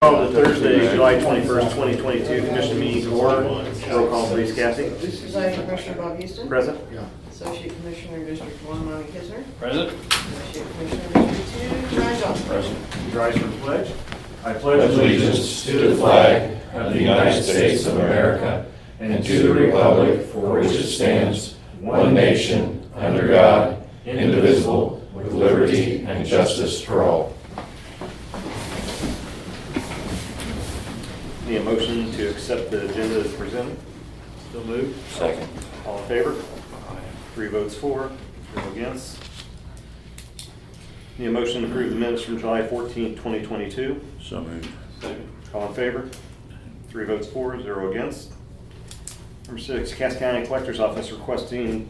Call to Thursday, July 21st, 2022, Commission meeting to order. Roll call, please, Kathy. Presiding Commissioner Bob Houston. Present. Associate Commissioner District 1, Monty Kisner. Present. Associate Commissioner District 2, John Johnson. Present. Rise for the pledge. I pledge allegiance to the flag of the United States of America and to the republic for which it stands, one nation, under God, indivisible, with liberty and justice for all. Need a motion to accept the agenda as presented? Still moved. Second. All in favor? 3 votes for, 0 against. Need a motion to approve the minutes from July 14th, 2022? So moved. All in favor? 3 votes for, 0 against. Number 6, Cass County Collector's Office requesting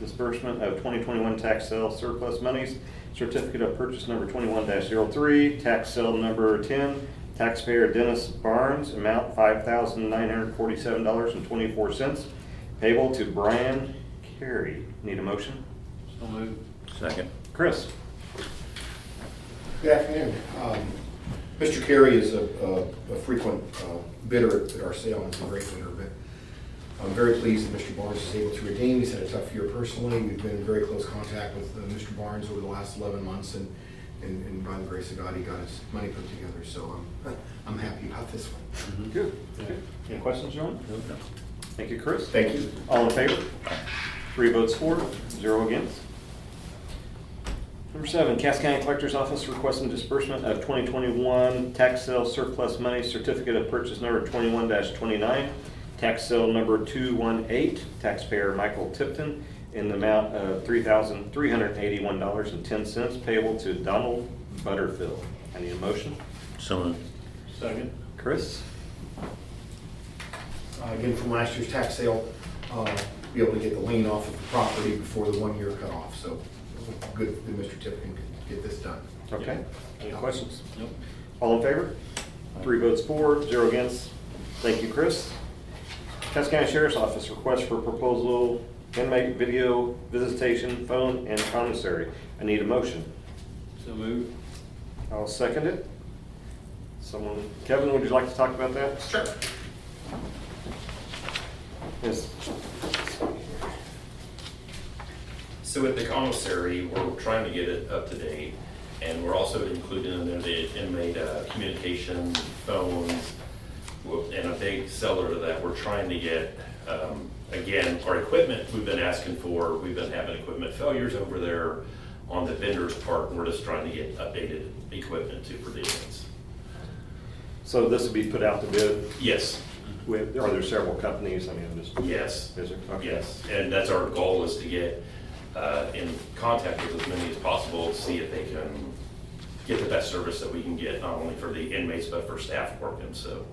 disbursement of 2021 tax sale surplus monies, certificate of purchase number 21-03, tax sale number 10, taxpayer Dennis Barnes, amount $5,947.24, payable to Brian Carey. Need a motion? So moved. Second. Chris? Good afternoon. Mr. Carey is a frequent bidder at our sale, and he's a great bidder, but I'm very pleased that Mr. Barnes is able to redeem. He's had a tough year personally. We've been in very close contact with Mr. Barnes over the last 11 months, and by the grace of God, he got his money put together, so I'm happy about this one. Good. Any questions, John? No. Thank you, Chris. Thank you. All in favor? 3 votes for, 0 against. Number 7, Cass County Collector's Office requesting disbursement of 2021 tax sale surplus money, certificate of purchase number 21-29, tax sale number 218, taxpayer Michael Tipton, in the amount of $3,381.10, payable to Donald Butterfield. I need a motion. So moved. Second. Chris? Again, from last year's tax sale, be able to get the lien off of the property before the 1 year cut off, so good that Mr. Tipton could get this done. Okay. Any questions? Nope. All in favor? 3 votes for, 0 against. Thank you, Chris. Cass County Sheriff's Office request for proposal, inmate video visitation, phone, and commissary. I need a motion. So moved. I'll second it. Someone, Kevin, would you like to talk about that? Sure. Yes. So with the commissary, we're trying to get it up to date, and we're also including in there the inmate communication, phones, and a big seller to that. We're trying to get, again, our equipment we've been asking for. We've been having equipment failures over there on the vendor's part, and we're just trying to get updated equipment to predictions. So this will be put out to bid? Yes. Are there several companies? I mean, I'm just. Yes. Is there? Okay. Yes, and that's our goal, is to get in contact with as many as possible to see if they can get the best service that we can get, not only for the inmates, but for staff working, so.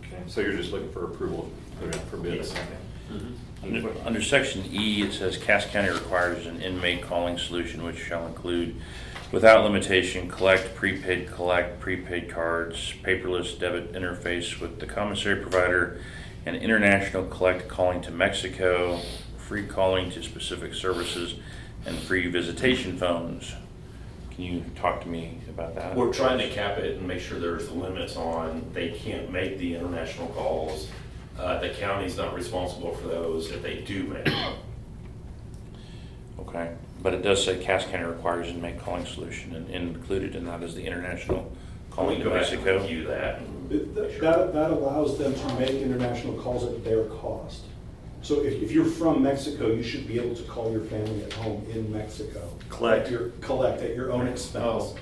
Okay. So you're just looking for approval, put it out for bid? Yes. Okay. Under section E, it says Cass County requires an inmate calling solution which shall include, without limitation, collect prepaid cards, paperless debit interface with the commissary provider, and international collect calling to Mexico, free calling to specific services, and free visitation phones. Can you talk to me about that? We're trying to cap it and make sure there's limits on, they can't make the international calls. The county's not responsible for those if they do make them. Okay, but it does say Cass County requires an inmate calling solution, and included in that is the international calling to Go back and Mexico. review that. And make sure. That allows them to make international calls at their cost. So if you're from Mexico, you should be able to call your family at home in Mexico. Collect. Collect at your own expense. Oh.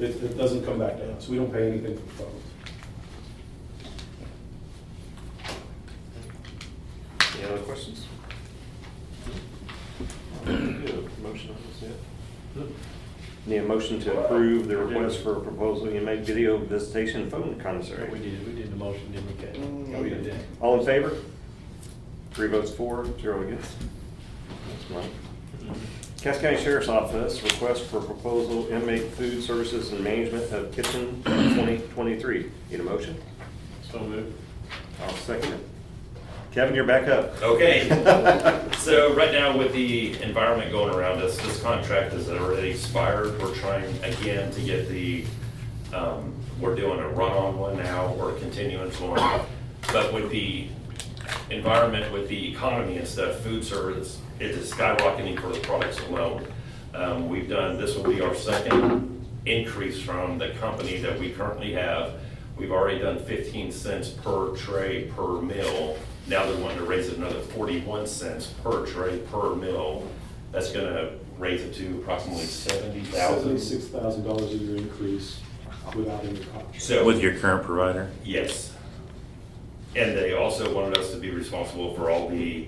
It doesn't come back to us. We don't pay anything for phones. Any other questions? Motion on this yet? Need a motion to approve the request for a proposal, inmate video visitation phone commissary. We did the motion, didn't we, Kate? Oh, we did. All in favor? 3 votes for, 0 against. That's mine. Cass County Sheriff's Office request for proposal, inmate food services and management of kitchen 2023. Need a motion? So moved. I'll second it. Kevin, you're back up. Okay, so right now with the environment going around us, this contract has already expired. We're trying again to get the We're doing a run-on one now, or a continuance one. But with the environment, with the economy and stuff, food service, it is skyrocketing for the products alone. This will be our second increase from the company that we currently have. We've already done 15 cents per tray per meal. Now they're wanting to raise it another 41 cents per tray per meal. That's gonna raise it to approximately 70,000. $76,000 a year increase without any cost. So, With your current provider? yes. And they also wanted us to be responsible for all the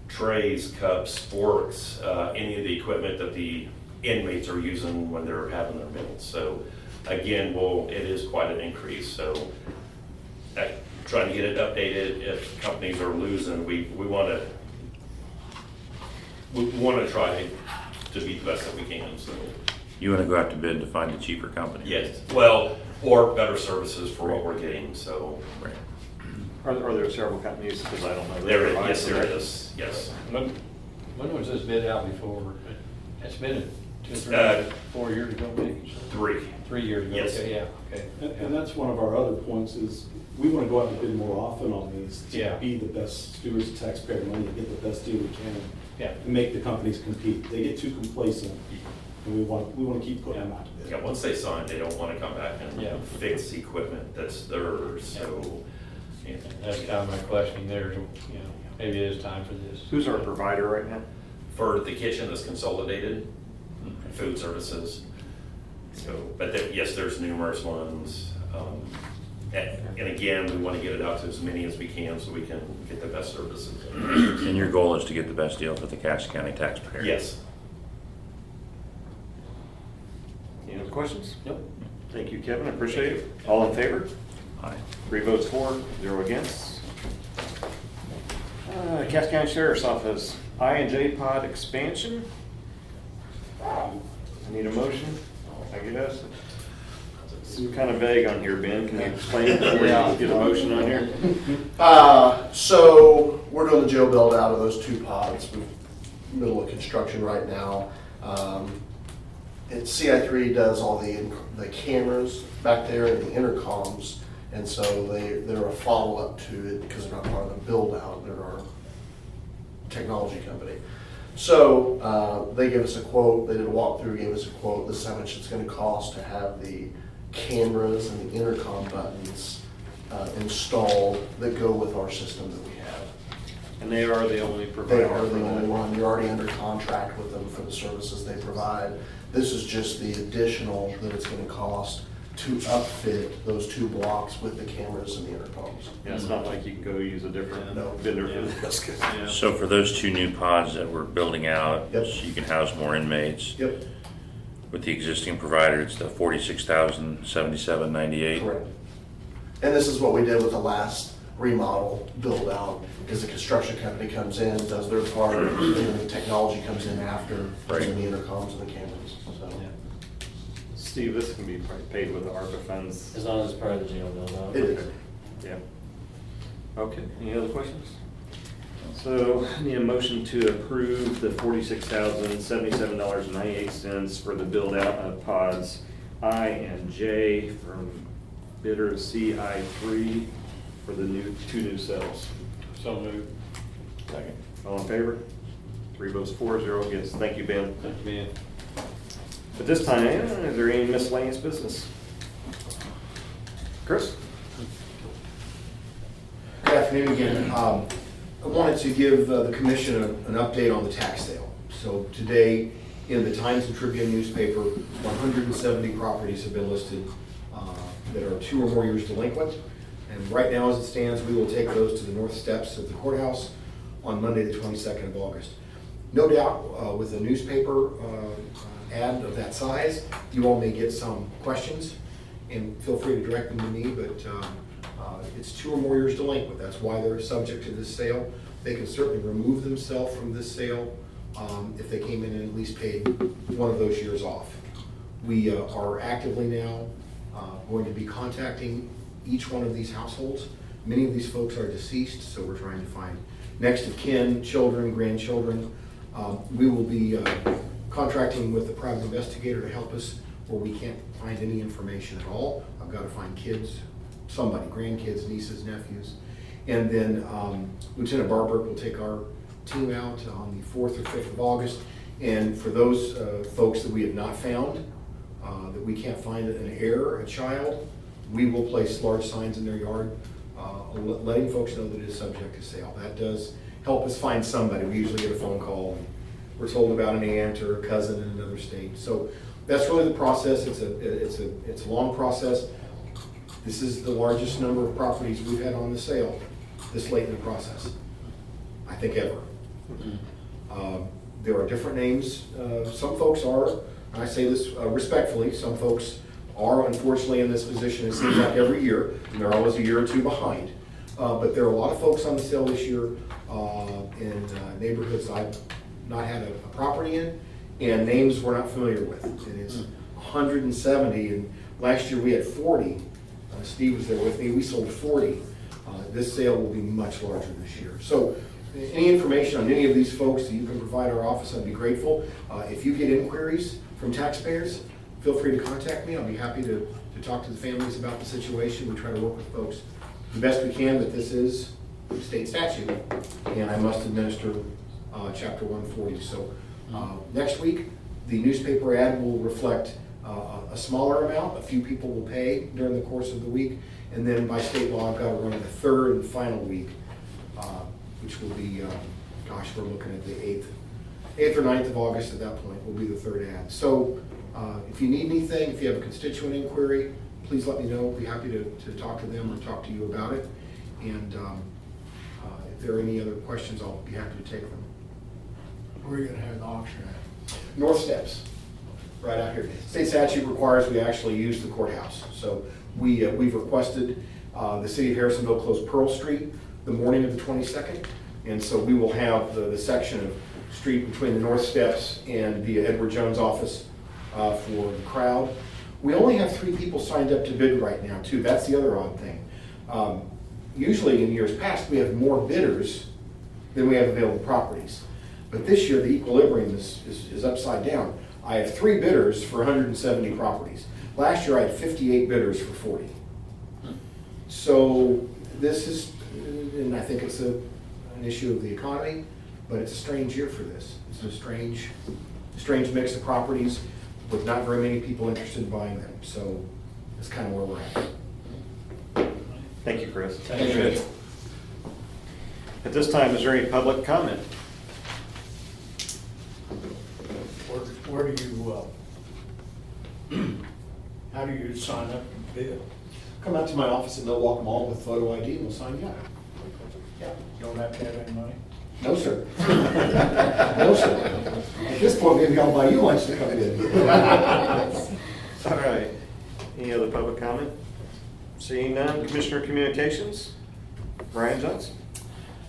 trays, cups, forks, any of the equipment that the inmates are using when they're having their meals. So again, it is quite an increase, so trying to get it updated. If companies are losing, we want to try to be the best that we can, so. You want to go out to bid to find a cheaper company? Yes, well, or better services for what we're getting, so. Right. Are there several companies, because I don't know. Yes, there is, yes. When was this bid out before? It's been 2, 3, Uh, 4 years ago, maybe? 3. 3 years ago? Yes. Okay, yeah, okay. And that's one of our other points is, we want to go out and bid more often on these. Yeah. To be the best stewards of taxpayer money, and get the best deal we can. Yeah. And make the companies compete. They get too complacent, and we want to keep putting them out to bid. Yeah, once they sign, they don't want to come back Yeah. and fix equipment that's theirs, so. yeah. That's kind of my questioning there, maybe it is time for this. Who's our provider right now? For the kitchen that's consolidated, food services. So, but yes, there's numerous ones. And again, we want to get it out to as many as we can so we can get the best services. And your goal is to get the best deal for the Cass County taxpayer? Yes. Any other questions? Nope. Thank you, Kevin, I appreciate it. All in favor? Aye. 3 votes for, 0 against. Cass County Sheriff's Office, I&J pod expansion. I need a motion, I guess. It's kind of vague on here, Ben, can you explain it before you get a motion on here? So we're doing the jail build out of those 2 pods. We're middle of construction right now. And CI3 does all the cameras back there and the intercoms. And so they're a follow-up to it because they're not part of the build out. They're our technology company. So they gave us a quote. They did a walkthrough, gave us a quote. This is how much it's going to cost to have the cameras and the intercom buttons installed that go with our system that we have. And they are the only provider. They are the for only that. one. You're already under contract with them for the services they provide. This is just the additional that it's going to cost to upfit those 2 blocks with the cameras and the intercoms. Yeah, it's not like you can go use a different No. vendor for this. So for those 2 new pods that we're building out, Yep. so you can house more inmates, Yep, with the existing provider, it's the $46,077.98. correct. And this is what we did with the last remodel build out, is the construction company comes in, does their part, and then the technology comes in after, Right. and the intercoms and the cameras, so. Steve, this can be paid with the ARPA funds. As long as it's part of the jail build out. It is. Yeah. Okay, any other questions? So, I need a motion to approve the $46,077.98 for the build out of pods I and J from bidder CI3 for the 2 new cells. So moved. Second. All in favor? 3 votes for, 0 against. Thank you, Ben. Thank you, Ben. At this time, is there any miscellaneous business? Chris? Good afternoon again. I wanted to give the commission an update on the tax sale. So today, in the Times and Tribune newspaper, 170 properties have been listed that are 2 or more years delinquent. And right now, as it stands, we will take those to the north steps of the courthouse on Monday, the 22nd of August. No doubt, with a newspaper ad of that size, you all may get some questions, and feel free to direct them to me, but it's 2 or more years delinquent. That's why they're subject to this sale. They can certainly remove themselves from this sale if they came in and at least paid one of those years off. We are actively now going to be contacting each one of these households. Many of these folks are deceased, so we're trying to find next of kin, children, grandchildren. We will be contracting with a private investigator to help us where we can't find any information at all. I've got to find kids, somebody, grandkids, nieces, nephews. And then Lieutenant Barber will take our team out on the 4th or 5th of August. And for those folks that we have not found, that we can't find an heir, a child, we will place large signs in their yard, letting folks know that it is subject to sale. That does help us find somebody. We usually get a phone call, and we're told about an aunt or a cousin in another state. So that's really the process. It's a long process. This is the largest number of properties we've had on the sale this late in the process, I think ever. There are different names. Some folks are, and I say this respectfully, some folks are unfortunately in this position, it seems like every year, and they're always a year or two behind. But there are a lot of folks on the sale this year in neighborhoods I've not had a property in, and names we're not familiar with. It is 170, and last year we had 40. Steve was there with me, we sold 40. This sale will be much larger this year. So any information on any of these folks that you can provide our office, I'd be grateful. If you get inquiries from taxpayers, feel free to contact me. I'll be happy to talk to the families about the situation. We try to work with folks the best we can, but this is state statute, and I must administer Chapter 140. So next week, the newspaper ad will reflect a smaller amount. A few people will pay during the course of the week, and then by state law, I've got to run the third and final week, which will be, we're looking at the 8th or 9th of August at that point will be the third ad. So if you need anything, if you have a constituent inquiry, please let me know. I'll be happy to talk to them or talk to you about it. And if there are any other questions, I'll be happy to take them. Where are you gonna have the auction at? North Steps, right out here. State statute requires we actually use the courthouse. So we've requested the city of Harrisonville close Pearl Street the morning of the 22nd. And so we will have the section of street between the North Steps and the Edward Jones office for the crowd. We only have 3 people signed up to bid right now too. That's the other odd thing. Usually in years past, we have more bidders than we have available properties. But this year, the equilibrium is upside down. I have 3 bidders for 170 properties. Last year, I had 58 bidders for 40. So this is, and I think it's an issue of the economy, but it's a strange year for this. It's a strange mix of properties with not very many people interested in buying them. So that's kind of where we're at. Thank you, Chris. Thank you. At this time, is there any public comment? Where do you, how do you sign up and bid? Come out to my office and they'll walk them all with photo ID and we'll sign you up. Yeah. You don't have to have any money? No, sir. No, sir. At this point, maybe I'll buy you lunch to come in. All right. Any other public comment? Seeing none, Commissioner Communications, Brian Johnson.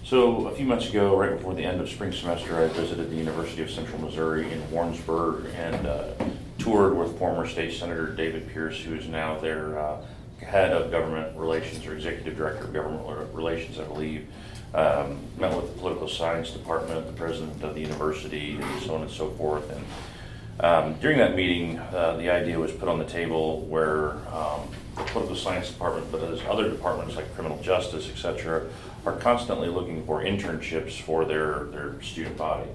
So a few months ago, right before the end of spring semester, I visited the University of Central Missouri in Warrensburg and toured with former State Senator David Pierce, who is now their head of government relations or executive director of government relations, I believe. Met with the political science department, the president of the university, and so on and so forth. And during that meeting, the idea was put on the table where the political science department, but as other departments like criminal justice, et cetera, are constantly looking for internships for their student body.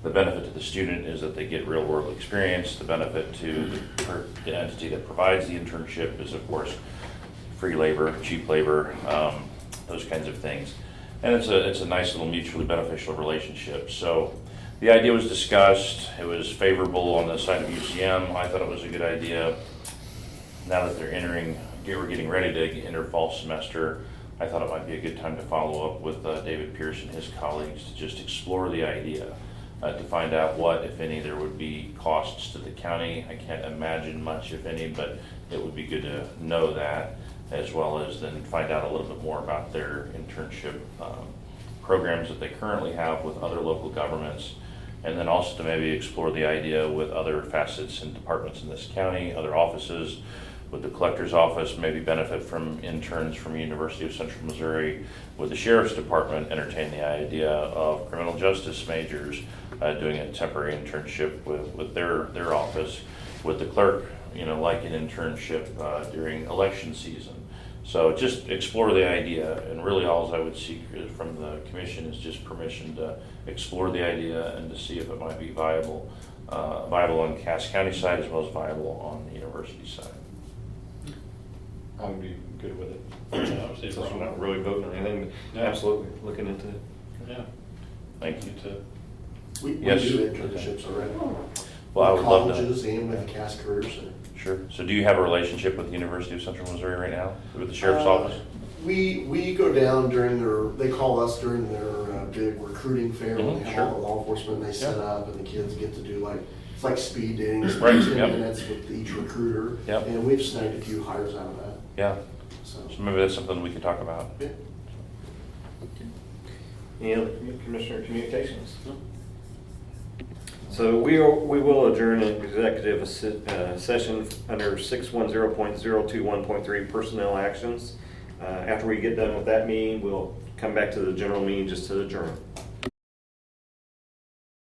The benefit to the student is that they get real world experience. The benefit to the entity that provides the internship is, of course, free labor, cheap labor, those kinds of things. And it's a nice little mutually beneficial relationship. So the idea was discussed. It was favorable on the side of UCM. I thought it was a good idea. Now that we're getting ready to enter fall semester, I thought it might be a good time to follow up with David Pierce and his colleagues to just explore the idea, to find out what, if any, there would be costs to the county. I can't imagine much, if any, but it would be good to know that, as well as then find out a little bit more about their internship programs that they currently have with other local governments, and then also to maybe explore the idea with other facets and departments in this county, other offices, with the collector's office, maybe benefit from interns from University of Central Missouri, with the sheriff's department, entertain the idea of criminal justice majors doing a temporary internship with their office, with the clerk like an internship during election season. So just explore the idea, and really all I would seek from the commission is just permission to explore the idea and to see if it might be viable on Cass County side as well as viable on the university side. I would be good with it. I don't see a Since we're problem. not really voting or anything, but absolutely looking into it. Yeah. Thank you. We Yes. do internships already. Well, I would love to. Colleges and with Cass Career Center. Sure. So do you have a relationship with the University of Central Missouri right now, with the sheriff's office? We go down during they call us during their big recruiting fair, when Mhm, they have sure. all the law enforcement, they set Yeah. up, and the kids get to do it's like speed dating, it's Right, 10 yep. minutes with each recruiter. Yep. And we've snagged a few hires out of that, Yeah. so. So maybe that's something we could talk about. Yeah. Any other commissioner communications? So we will adjourn an executive session under 610.021.3 personnel actions. After we get done with that meeting, we'll come back to the general meeting just to adjourn.